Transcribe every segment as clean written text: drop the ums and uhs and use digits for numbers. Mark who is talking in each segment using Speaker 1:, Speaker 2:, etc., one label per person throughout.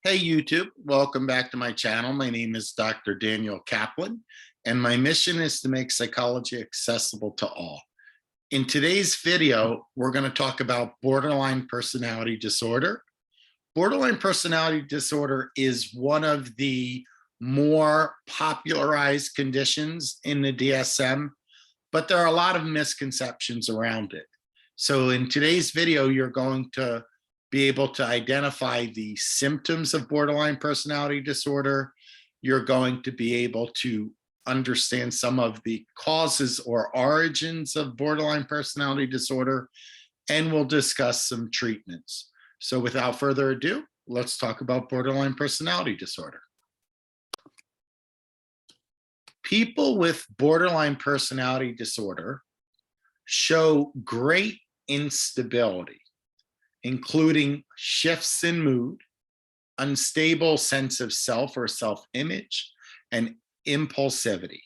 Speaker 1: Hey YouTube, welcome back to my channel. My name is Dr. Daniel Kaplan, and my mission is to make psychology accessible to all. In today's video, we're going to talk about borderline personality disorder. Borderline personality disorder is one of the more popularized conditions in the DSM, but there are a lot of misconceptions around it. So in today's video, you're going to be able to identify the symptoms of borderline personality disorder. You're going to be able to understand some of the causes or origins of borderline personality disorder, and we'll discuss some treatments. So without further ado, let's talk about borderline personality disorder. People with borderline personality disorder show great instability, including shifts in mood, unstable sense of self or self-image, and impulsivity.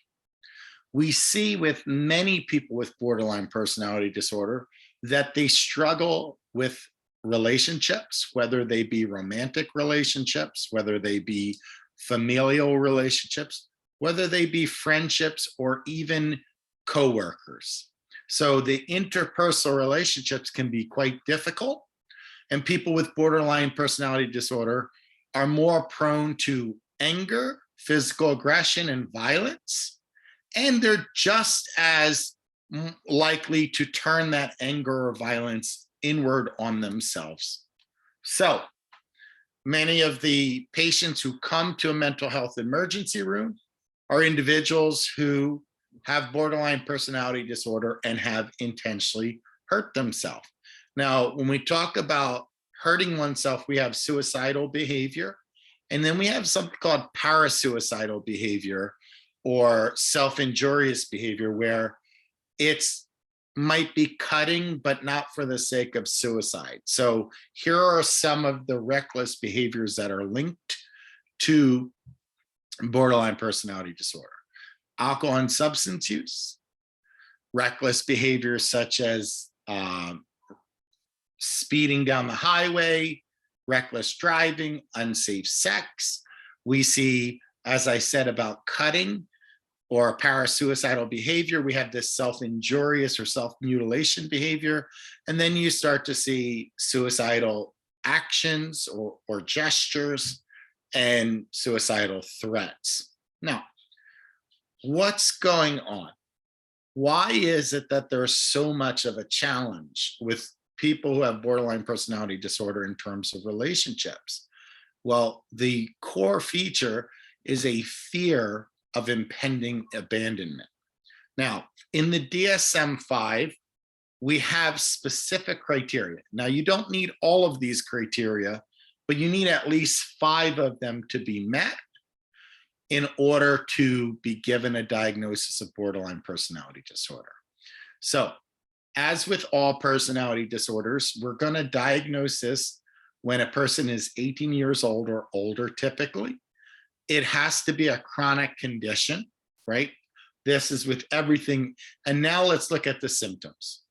Speaker 1: We see with many people with borderline personality disorder that they struggle with relationships, whether they be romantic relationships, whether they be familial relationships, whether they be friendships or even coworkers. So the interpersonal relationships can be quite difficult. And people with borderline personality disorder are more prone to anger, physical aggression, and violence. And they're just as likely to turn that anger or violence inward on themselves. So many of the patients who come to a mental health emergency room are individuals who have borderline personality disorder and have intentionally hurt themselves. Now, when we talk about hurting oneself, we have suicidal behavior, and then we have something called parasuicidal behavior or self-injurious behavior, where it's might be cutting, but not for the sake of suicide. So here are some of the reckless behaviors that are linked to borderline personality disorder: alcohol and substance use, reckless behaviors such as speeding down the highway, reckless driving, unsafe sex. We see, as I said, about cutting or parasuicidal behavior. We have this self-injurious or self-mutilation behavior. And then you start to see suicidal actions or gestures and suicidal threats. Now, what's going on? Why is it that there's so much of a challenge with people who have borderline personality disorder in terms of relationships? Well, the core feature is a fear of impending abandonment. Now, in the DSM-5, we have specific criteria. Now, you don't need all of these criteria, but you need at least 5 of them to be met in order to be given a diagnosis of borderline personality disorder. So, as with all personality disorders, we're going to diagnose this when a person is 18 years old or older, typically. It has to be a chronic condition, right? This is with everything. And now let's look at the symptoms.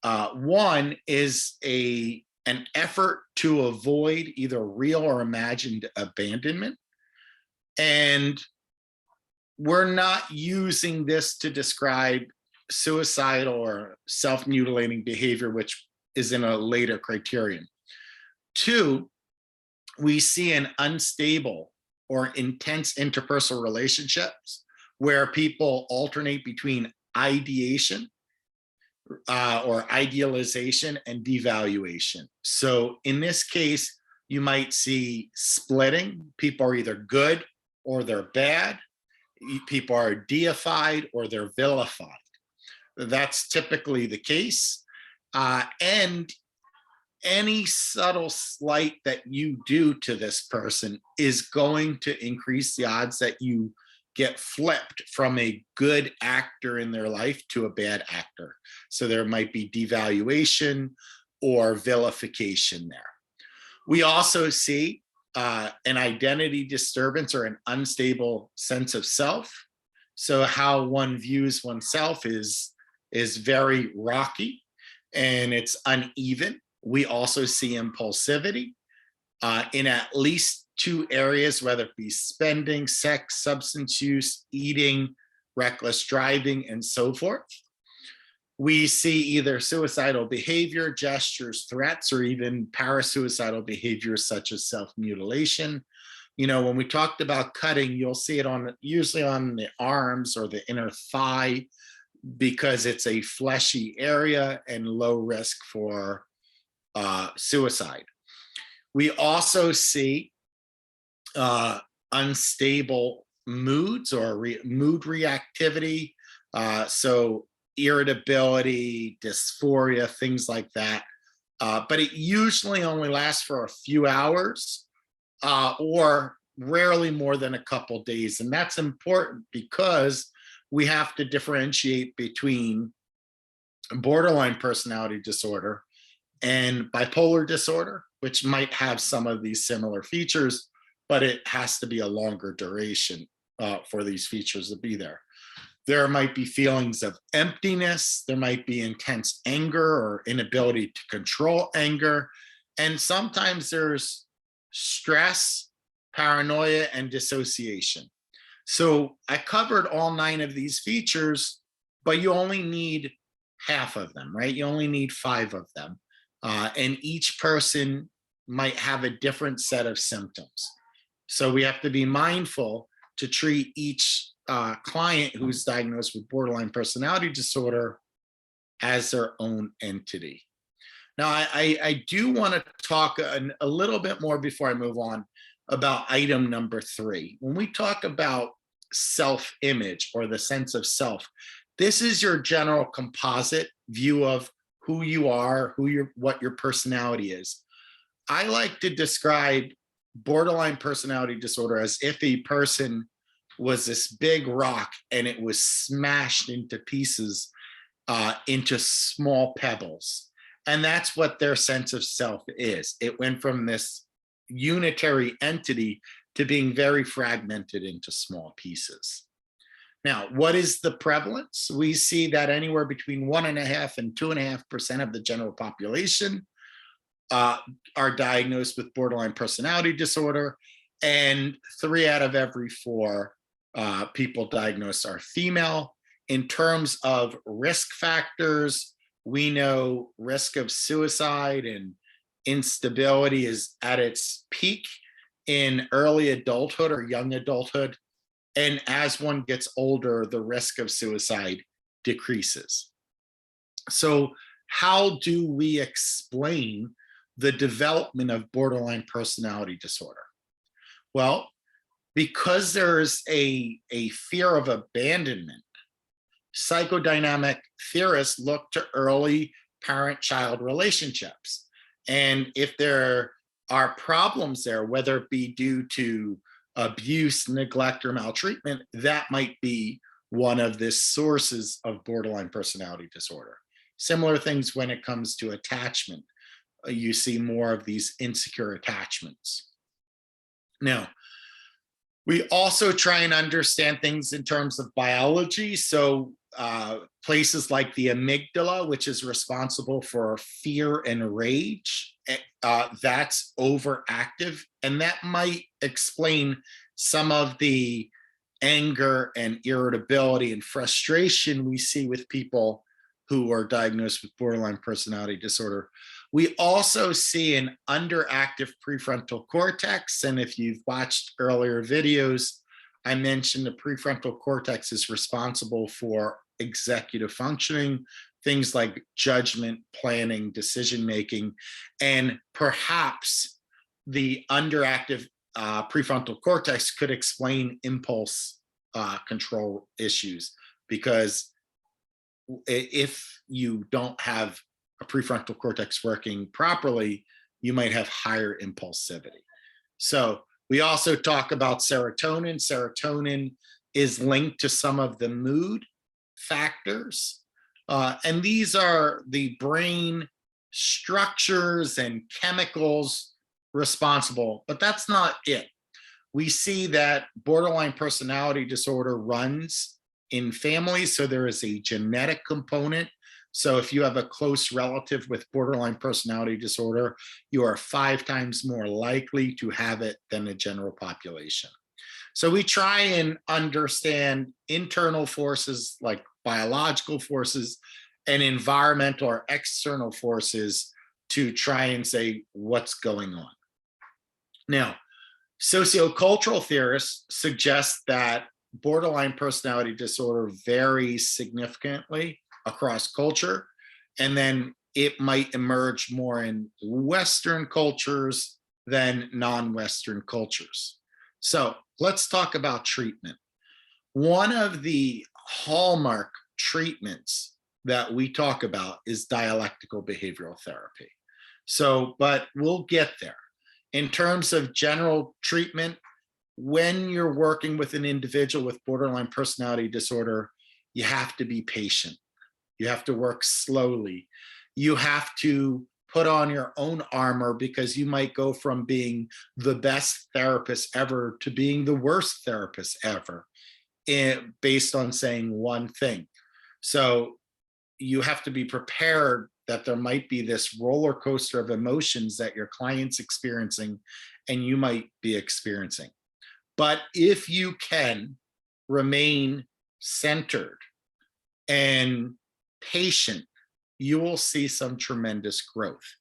Speaker 1: One is an effort to avoid either real or imagined abandonment. And we're not using this to describe suicidal or self-mutilating behavior, which is in a later criterion. 2, we see an unstable or intense interpersonal relationships where people alternate between ideation or idealization and devaluation. So in this case, you might see splitting. People are either good or they're bad. People are deified or they're vilified. That's typically the case. And any subtle slight that you do to this person is going to increase the odds that you get flipped from a good actor in their life to a bad actor. So there might be devaluation or vilification there. We also see an identity disturbance or an unstable sense of self. So how one views oneself is very rocky and it's uneven. We also see impulsivity in at least two areas, whether it be spending, sex, substance use, eating, reckless driving, and so forth. We see either suicidal behavior, gestures, threats, or even parasuicidal behaviors such as self-mutilation. You know, when we talked about cutting, you'll see it usually on the arms or the inner thigh, because it's a fleshy area and low risk for suicide. We also see unstable moods or mood reactivity. So irritability, dysphoria, things like that. But it usually only lasts for a few hours or rarely more than a couple days. And that's important because we have to differentiate between borderline personality disorder and bipolar disorder, which might have some of these similar features, but it has to be a longer duration for these features to be there. There might be feelings of emptiness. There might be intense anger or inability to control anger. And sometimes there's stress, paranoia, and dissociation. So I covered all 9 of these features, but you only need half of them, right? You only need 5 of them. And each person might have a different set of symptoms. So we have to be mindful to treat each client who's diagnosed with borderline personality disorder as their own entity. Now, I do want to talk a little bit more before I move on about item number 3. When we talk about self-image or the sense of self, this is your general composite view of who you are, what your personality is. I like to describe borderline personality disorder as if a person was this big rock and it was smashed into pieces, into small pebbles. And that's what their sense of self is. It went from this unitary entity to being very fragmented into small pieces. Now, what is the prevalence? We see that anywhere between 1.5% and 2.5% of the general population are diagnosed with borderline personality disorder, and 3 out of every 4 people diagnosed are female. In terms of risk factors, we know risk of suicide and instability is at its peak in early adulthood or young adulthood. And as one gets older, the risk of suicide decreases. So how do we explain the development of borderline personality disorder? Well, because there's a fear of abandonment, psychodynamic theorists look to early parent-child relationships. And if there are problems there, whether it be due to abuse, neglect, or maltreatment, that might be one of the sources of borderline personality disorder. Similar things when it comes to attachment. You see more of these insecure attachments. Now, we also try and understand things in terms of biology. So places like the amygdala, which is responsible for fear and rage, that's overactive. And that might explain some of the anger and irritability and frustration we see with people who are diagnosed with borderline personality disorder. We also see an underactive prefrontal cortex. And if you've watched earlier videos, I mentioned the prefrontal cortex is responsible for executive functioning, things like judgment, planning, decision-making, and perhaps the underactive prefrontal cortex could explain impulse control issues, because if you don't have a prefrontal cortex working properly, you might have higher impulsivity. So we also talk about serotonin. Serotonin is linked to some of the mood factors. And these are the brain structures and chemicals responsible, but that's not it. We see that borderline personality disorder runs in families. So there is a genetic component So if you have a close relative with borderline personality disorder, you are 5 times more likely to have it than the general population. So we try and understand internal forces like biological forces and environmental or external forces to try and say what's going on. Now, sociocultural theorists suggest that borderline personality disorder varies significantly across culture, and then it might emerge more in Western cultures than non-Western cultures. So let's talk about treatment. One of the hallmark treatments that we talk about is dialectical behavioral therapy. So, but we'll get there. In terms of general treatment, when you're working with an individual with borderline personality disorder, you have to be patient. You have to work slowly. You have to put on your own armor because you might go from being the best therapist ever to being the worst therapist ever based on saying one thing. So you have to be prepared that there might be this roller coaster of emotions that your client's experiencing and you might be experiencing. But if you can remain centered and patient, you will see some tremendous growth.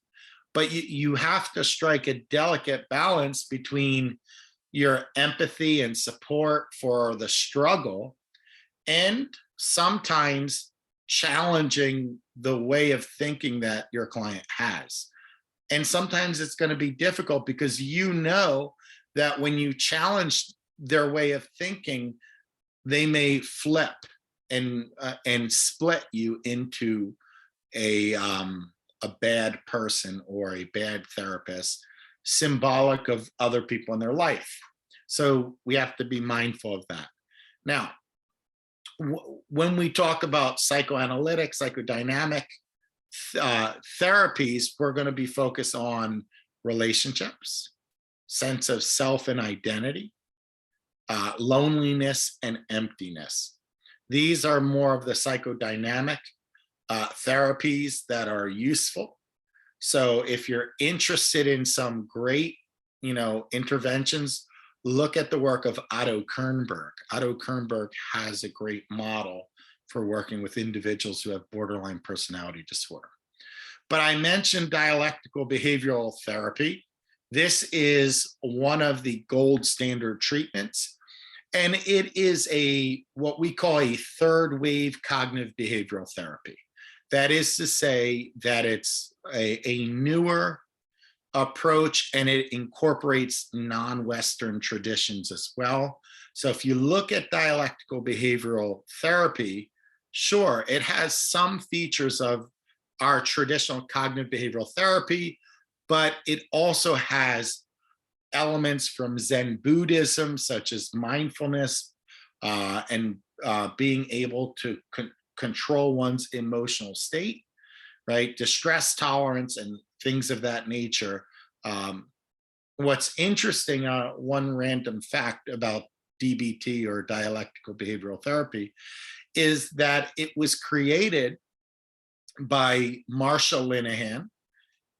Speaker 1: But you have to strike a delicate balance between your empathy and support for the struggle and sometimes challenging the way of thinking that your client has. And sometimes it's going to be difficult because you know that when you challenge their way of thinking, they may flip and split you into a bad person or a bad therapist, symbolic of other people in their life. So we have to be mindful of that. Now, when we talk about psychoanalytic, psychodynamic therapies, we're going to be focused on relationships, sense of self and identity, loneliness, and emptiness. These are more of the psychodynamic therapies that are useful. So if you're interested in some great, interventions, look at the work of Otto Kernberg. Otto Kernberg has a great model for working with individuals who have borderline personality disorder. But I mentioned dialectical behavioral therapy. This is one of the gold standard treatments, and it is what we call a third wave cognitive behavioral therapy. That is to say that it's a newer approach and it incorporates non-Western traditions as well. So if you look at dialectical behavioral therapy, sure, it has some features of our traditional cognitive behavioral therapy, but it also has elements from Zen Buddhism, such as mindfulness and being able to control one's emotional state, right? Distress tolerance and things of that nature. What's interesting, one random fact about DBT or dialectical behavioral therapy is that it was created by Marsha Linehan.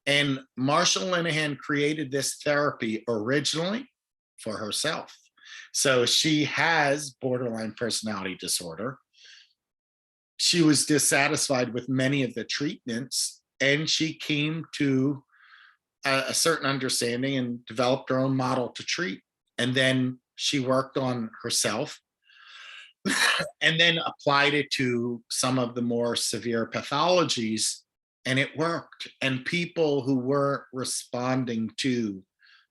Speaker 1: And Marsha Linehan created this therapy originally for herself. So she has borderline personality disorder. She was dissatisfied with many of the treatments, and she came to a certain understanding and developed her own model to treat. And then she worked on herself and then applied it to some of the more severe pathologies, and it worked. And people who weren't responding to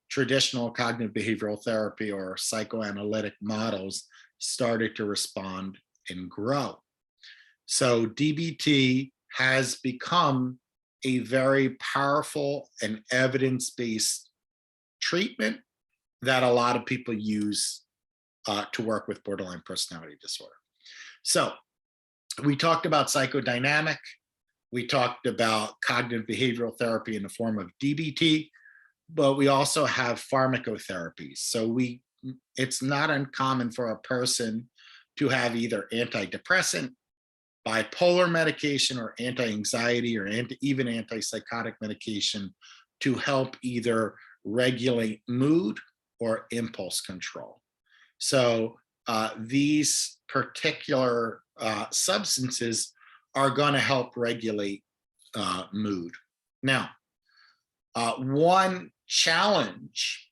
Speaker 1: traditional cognitive behavioral therapy or psychoanalytic models started to respond and grow. So DBT has become a very powerful and evidence-based treatment that a lot of people use to work with borderline personality disorder. So we talked about psychodynamic, we talked about cognitive behavioral therapy in the form of DBT, but we also have pharmacotherapies. So it's not uncommon for a person to have either antidepressant bipolar medication or anti-anxiety or even antipsychotic medication to help either regulate mood or impulse control. So these particular substances are going to help regulate mood. Now, one challenge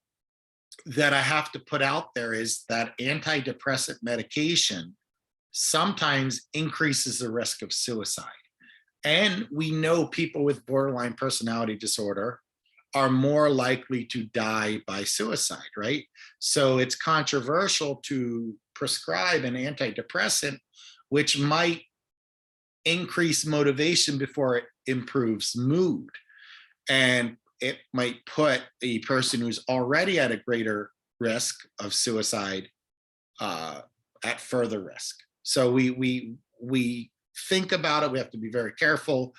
Speaker 1: that I have to put out there is that antidepressant medication sometimes increases the risk of suicide. And we know people with borderline personality disorder are more likely to die by suicide, right? So it's controversial to prescribe an antidepressant, which might increase motivation before it improves mood. And it might put a person who's already at a greater risk of suicide at further risk. So we think about it. We have to be very careful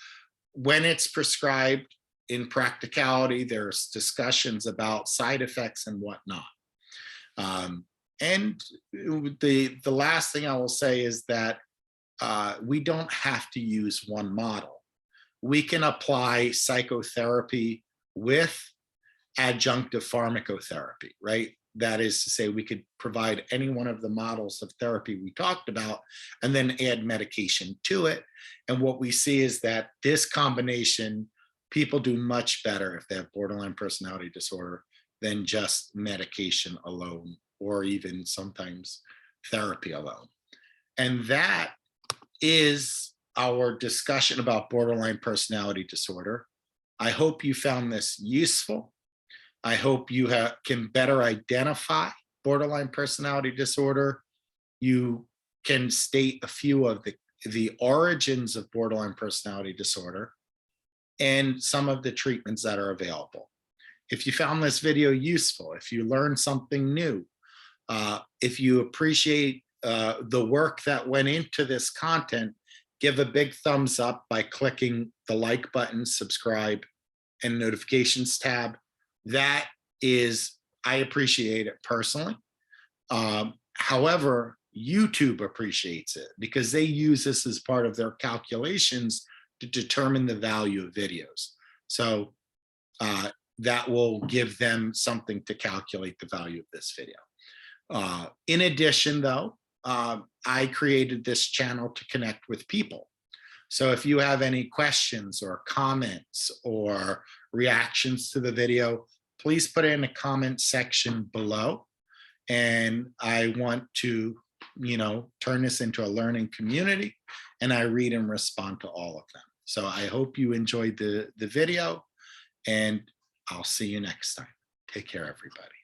Speaker 1: when it's prescribed. In practicality, there's discussions about side effects and whatnot. And the last thing I will say is that we don't have to use one model. We can apply psychotherapy with adjunctive pharmacotherapy, right? That is to say, we could provide any one of the models of therapy we talked about and then add medication to it. And what we see is that this combination, people do much better if they have borderline personality disorder than just medication alone, or even sometimes therapy alone. And that is our discussion about borderline personality disorder. I hope you found this useful. I hope you can better identify borderline personality disorder. You can state a few of the origins of borderline personality disorder and some of the treatments that are available. If you found this video useful, if you learned something new, if you appreciate the work that went into this content, give a big thumbs up by clicking the like button, subscribe, and notifications tab. That is, I appreciate it personally. However, YouTube appreciates it because they use this as part of their calculations to determine the value of videos. So that will give them something to calculate the value of this video. In addition, though, I created this channel to connect with people. So if you have any questions or comments or reactions to the video, please put it in the comment section below. And I want to, turn this into a learning community, and I read and respond to all of them. So I hope you enjoyed the video, and I'll see you next time. Take care, everybody.